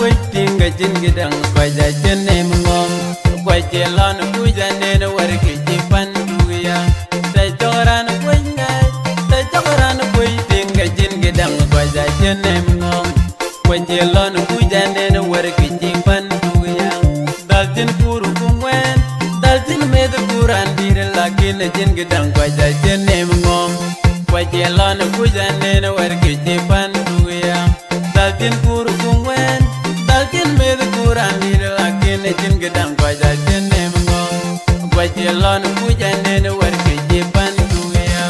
quay tiếng cái chân cái đằng quay ra chân em ngon quay chia lo nó vui ra nên nó quay cái chi pan đuôi à tay cho ra nó quay ngay tay cho ra nó quay tiếng cái chân cái đằng quay ra chân em ngon quay chia lo nó vui ra nên nó quay cái chi pan đuôi à dal chân kuru kumwen dal chân mê the kuran đi rakin cái chân cái đằng quay ra chân em ngon quay chia lo nó vui ra nên nó quay cái chi pan đuôi à dal chân kuru kumwen dal chân mê the kuran đi ra kin cái chân cái đằng quay ra chân em ngon quay chia lo nó vui ra nên nó quay cái chi pan đuôi à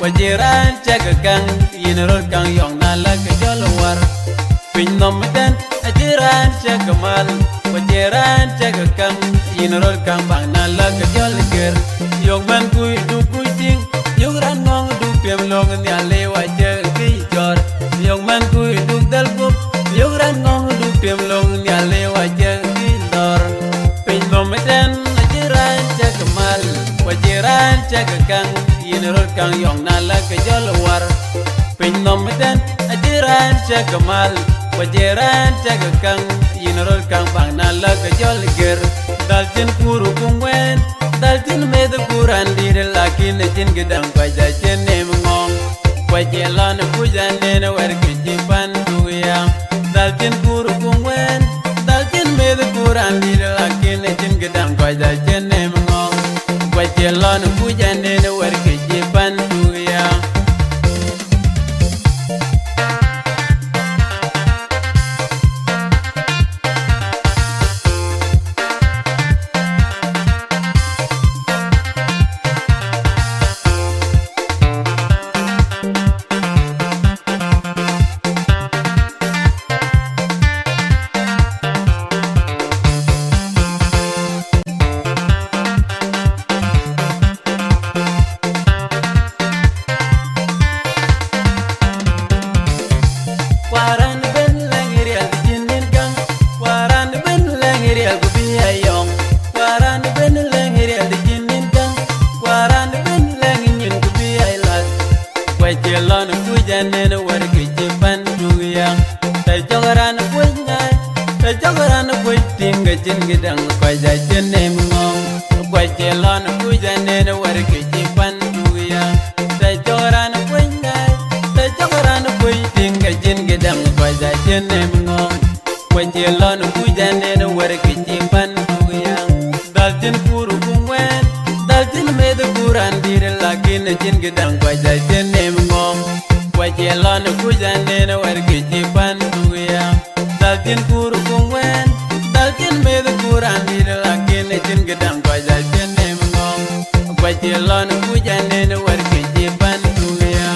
wajiran jaga kang yinerol kang yong nala ke jolwar pin nom den ajiran jaga mal wajiran jaga kang yinerol kang bang nala ke jolger yong man kui du kui ting yong ran ngong du pem long nya le waje ki jor yong man kui du dal gup yong ran ngong du pem long nya le waje ki dor pin nom den ajiran jaga mal wajiran jaga kang yinerol kang yong nala ke jolwar pin nom den ajiran chakamal wajiran chakang yinerol kang bang nala ke jolger daltin kuru kumwen daltin med kuran dir lakin jin gedang paja chen em ngong wajelan pujan den wer ke jipan duya daltin kuru kumwen daltin med kuran dir lakin jin gedang paja chen em ngong wajelan pujan den wer ke jipan duya jin gedang quay ra chân em ngon quay che lo nó vui ra nên nó quay cái chi pan duya tay cho ra nó quay ngay tay cho ra nó quay tiếng cái jin gedang quay ra chân em ngon quay che lo nó vui ra nên nó quay cái chi pan duya dal chân kuru kumwen dal chân mê the kuran đi ra lakin jin gedang quay ra chân em ngon quay che lo nó vui ra nên nó quay cái chi pan duya dal chân kuru kumwen daltin med kuran dir lakin jin gedang quay ra chân em ngon quay chia lo nó vui ra nên nó quay cái chi pan duya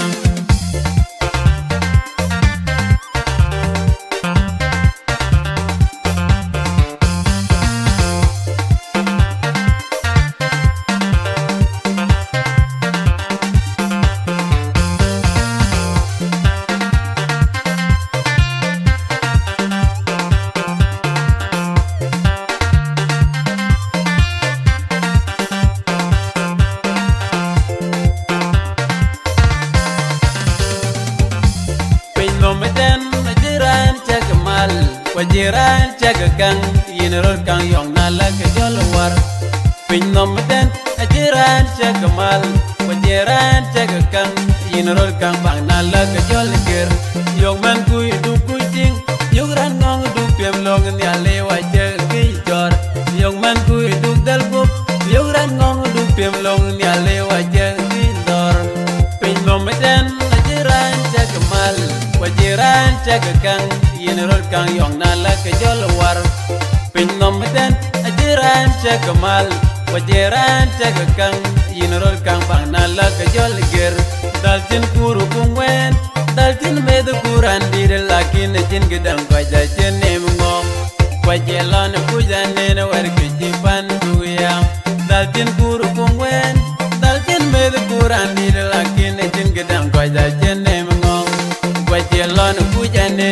wajiran chakang yinerol kang yong nala ke jolwar pin nom den ajiran chakamal wajiran chakang yinerol kang bang nala ke jolger yong man kui du kui ting yong ran ngong du pem long nya le waje ki jor yong man kui du dal gup yong ran ngong du pem long nya le waje ki dor pin nom den ajiran chakamal wajiran chakang yinerol kang yong nala ke jolwar pin nom den ajiran chakamal wajiran chakang yinerol kang bang nala ke jolger daltin kuru kungwen daltin med kuran dir lakin jin gedang kwaja chene mngo kwajelon kujane na war kijipan duya daltin kuru kungwen daltin med kuran dir lakin jin gedang kwaja chene mngo kwajelon kujane